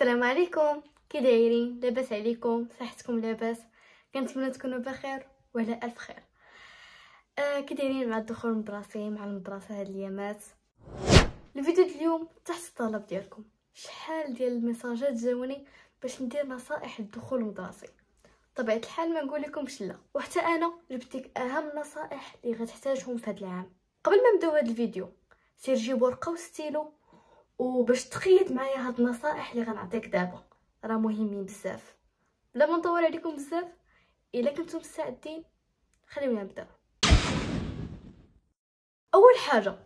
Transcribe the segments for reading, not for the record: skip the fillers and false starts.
السلام عليكم، كي دايرين؟ لاباس عليكم؟ صحتكم لاباس؟ كنتمنى تكونوا بخير وعلى الف خير. كي دايرين مع الدخول المدرسي مع المدرسه هاد الايامات؟ الفيديو ديال اليوم تحت الطلب ديالكم. شحال ديال الميساجات جاوني باش ندير نصائح للدخول المدرسي. طبيعه الحال ما نقول لكمش لا، وحتى انا جبت لك اهم النصائح اللي غتحتاجهم في هذا العام. قبل ما نبداو هذا الفيديو سير جيب ورقه وستيلو وباش تخيط معايا هاد النصائح اللي غنعطيك دابا، راه مهمين بزاف. بلا ما نطول عليكم بزاف، الا كنتم مستعدين خليونا نبداو. اول حاجه،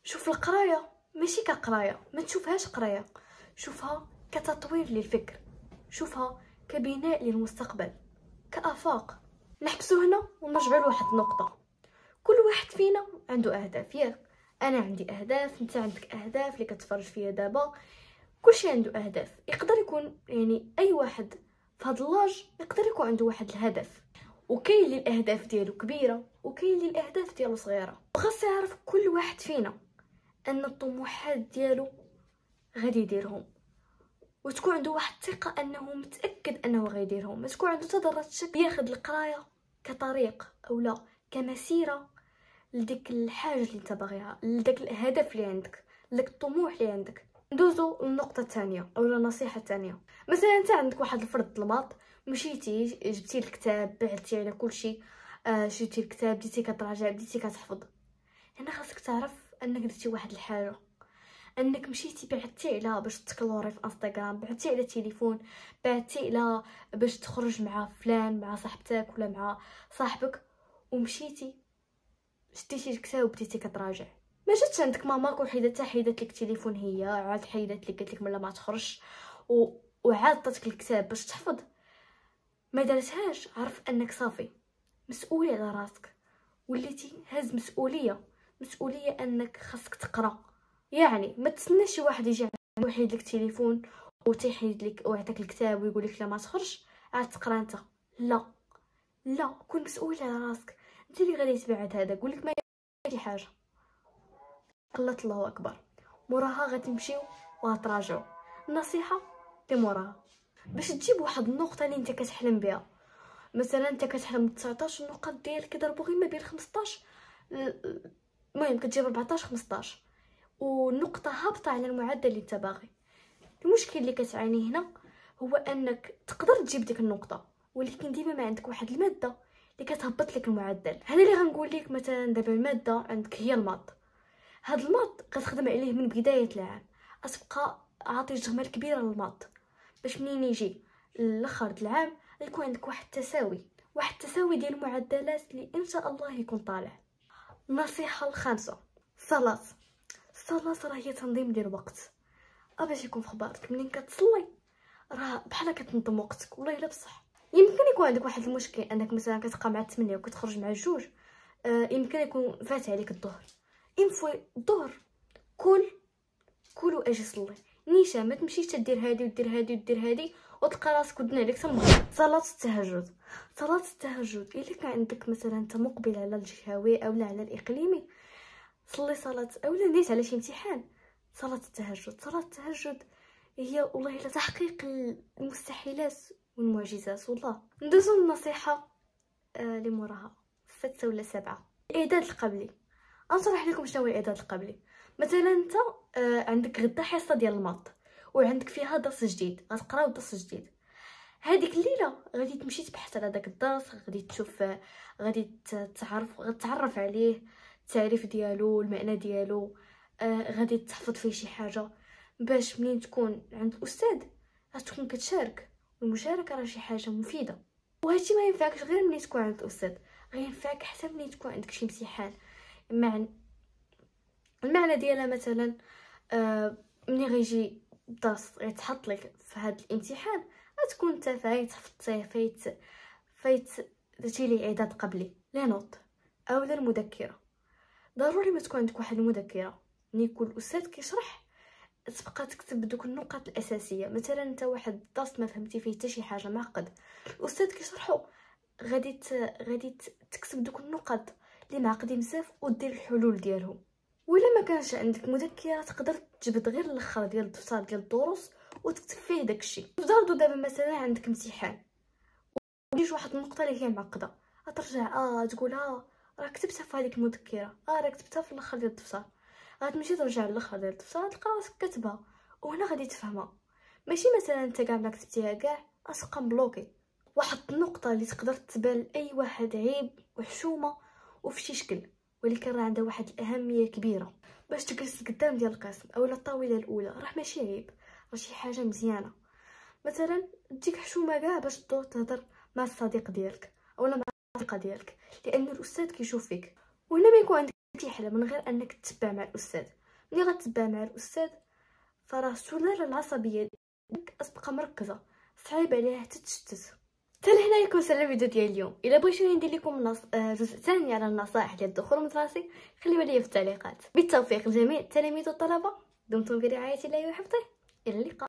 شوف القرايه ماشي كقرايه، ما تشوفهاش قرايه، شوفها كتطوير للفكر، شوفها كبناء للمستقبل، كآفاق. نحبسو هنا ونرجعوا لواحد النقطه. كل واحد فينا عنده اهداف، ياك؟ انا عندي اهداف، انت عندك اهداف اللي كتفرج فيا دابا. كلشي عنده اهداف. يقدر يكون اي واحد في هاد اللاج يقدر يكون عنده واحد الهدف، وكاين اللي الاهداف ديالو كبيره وكاين اللي الاهداف ديالو صغيره. وخاص يعرف كل واحد فينا ان الطموحات ديالو غادي يديرهم، وتكون عنده واحد الثقه انه متاكد انه غيديرهم. ما تكون عنده ذره شك ياخذ القرايه كطريق او لا كمسيره لديك الحاجه اللي انت باغيها، لداك الهدف اللي عندك، لداك الطموح اللي عندك. ندوزو للنقطه الثانيه او النصيحه الثانيه. مثلا انت عندك واحد الفرض الماط، مشيتي جبتي الكتاب، بعتي على كلشي، شريتي الكتاب، بديتي كتراجع، بديتي كتحفظ. هنا خاصك تعرف انك درتي واحد الحاجه، انك مشيتي بعتي على باش تكلوري في انستغرام، بعتي على التليفون، بعتي على باش تخرج مع فلان، مع صاحبتك ولا مع صاحبك، ومشيتي شديتي الكتاب وبديتي كتراجع. ما جاتش عندك ماماك وحيدت لك التليفون، هي عاد حيدت لك، قالت لك ملا ما تخرجش وعاد عطاتك الكتاب باش تحفظ. ما درتهاش. عرف انك صافي مسؤولي على راسك، وليتي هاز مسؤوليه انك خاصك تقرا. يعني ما تستناش شي واحد يجي يحيد لك التليفون وتيحيد لك ويعطيك الكتاب ويقول لك لا ما تخرجش عاد تقرا انت. لا كون مسؤول على راسك. انت اللي غادي تبعد هذا. قول لك ما شي حاجه قلت الله اكبر، موراها غتمشيو وغتراجعوا. النصيحه اللي موراها باش تجيب واحد النقطه اللي انت كتحلم بها. مثلا انت كتحلم ب 19 النقاط ديالك كيضربوا غير ما بين 15، المهم كتجيب 14 15 ونقطه هابطه على المعدل اللي انت باغي. المشكل اللي كتعاني هنا هو انك تقدر تجيب ديك النقطه، ولكن ديما ما عندك واحد الماده اللي كتهبط لك المعدل. هذا اللي غنقول لك. مثلا دابا الماده عندك هي الماط، هاد الماط كتخدم عليه من بدايه العام، غتبقى عاطي جمال كبيره للماط باش منين يجي الاخر د العام يكون عندك واحد التساوي ديال المعدلات اللي ان شاء الله يكون طالع. النصيحه الخامسه، الصلاه راه هي تنظيم ديال الوقت. باش يكون في خبارك منين كتصلي راه بحال كتنظم وقتك. والله الا بصح يمكن يكون عندك واحد المشكل انك مثلا كتبقى مع 8 وكتخرج مع 2، يمكن يكون فات عليك الظهر. ينفوي الظهر كل واجي صلي نيشا. ما تمشيش تدير هادي ودير هادي ودير هادي وتلقى راسك ودنا عليك تمغرب. صلاه التهجد الا كان عندك مثلا انت مقبل على الجهوي اولا على الاقليمي، صلي صلاه. اولا نيت على شي امتحان، صلاه التهجد هي والله الا تحقيق المستحيلات والمعجزات. والله ندوزو للنصيحه اللي موراها 6 ولا 7، الاعداد القبلي. انشرح لكم شنو هو الاعداد القبلي. مثلا انت عندك غدا حصه ديال الماط وعندك فيها درس جديد، غتقراو درس جديد. هذيك الليله غادي تمشي تبحث على داك الدرس، غادي تشوف، غادي غتعرف عليه التعريف ديالو، المعنى ديالو، غادي تحفظ فيه شي حاجه باش منين تكون عند الاستاذ غتكون كتشارك. والمشاركه راه شي حاجه مفيده، وهادشي ما ينفعكش غير ملي تكون عند الاستاذ، غينفعك حتى ملي تكون عندك شي امتحان. المعنى ديالها مثلا ملي غيجي الدرس غيتحط لك في هذا الامتحان غتكون انت فايت حفظتيه، فايت درتي ليه اعداد قبلي. لي نوت اولا المذكره. ضروري ما تكون عندك واحد المذكره ملي يكون الاستاذ كيشرح تبقى تكتب دوك النقاط الاساسيه. مثلا انت واحد الدرس ما فهمتي فيه حتى شي حاجه معقد، الاستاذ كيشرحو غادي تكتب دوك النقاط اللي معقدين بزاف ودير الحلول ديالهم. ولا ما كانش عندك مذكره تقدر تجبد غير الاخر ديال الدفتر ديال الدروس وتكتب فيه داكشي. افترضوا دابا مثلا عندك امتحان ويجي واحد النقطه اللي هي معقده، غترجع تقول راه كتبتها في هذيك المذكره، راه كتبتها في الاخر ديال الدفتر، غتمشي ترجع للاخر ديال الدفتر تلقى راسك كاتبها وهنا غادي تفهمها. ماشي مثلا انت كاع ما كتبتيها كاع غتبقى مبلوكي. واحد النقطه اللي تقدر تبان لاي واحد عيب وحشومه وفي شي شكل، ولكن راه عندها واحد الاهميه كبيره. باش تجلس قدام ديال القسم اولا الطاوله الاولى راه ماشي عيب، راه شي حاجه مزيانه. مثلا تجيك حشومه كاع باش تدور تهضر مع الصديق ديالك اولا مع الصديقه ديالك، لان الاستاذ كيشوف فيك. وهنا ما يكون عندك شي حل من غير انك تتبع مع الاستاذ. ملي غتتبع مع الاستاذ فراه السلاله العصبيه ديالك غتبقى مركزه، صعيب عليها حتى تشتت. حتى لهنا يكون سال الفيديو ديال اليوم. الا بغيتوني ندير لكم جزء ثاني على النصائح ديال الدخول المدرسي خليوها لي في التعليقات. بالتوفيق لجميع التلاميذ والطلبه، دمتم برعايه الله وحفظه، الى اللقاء.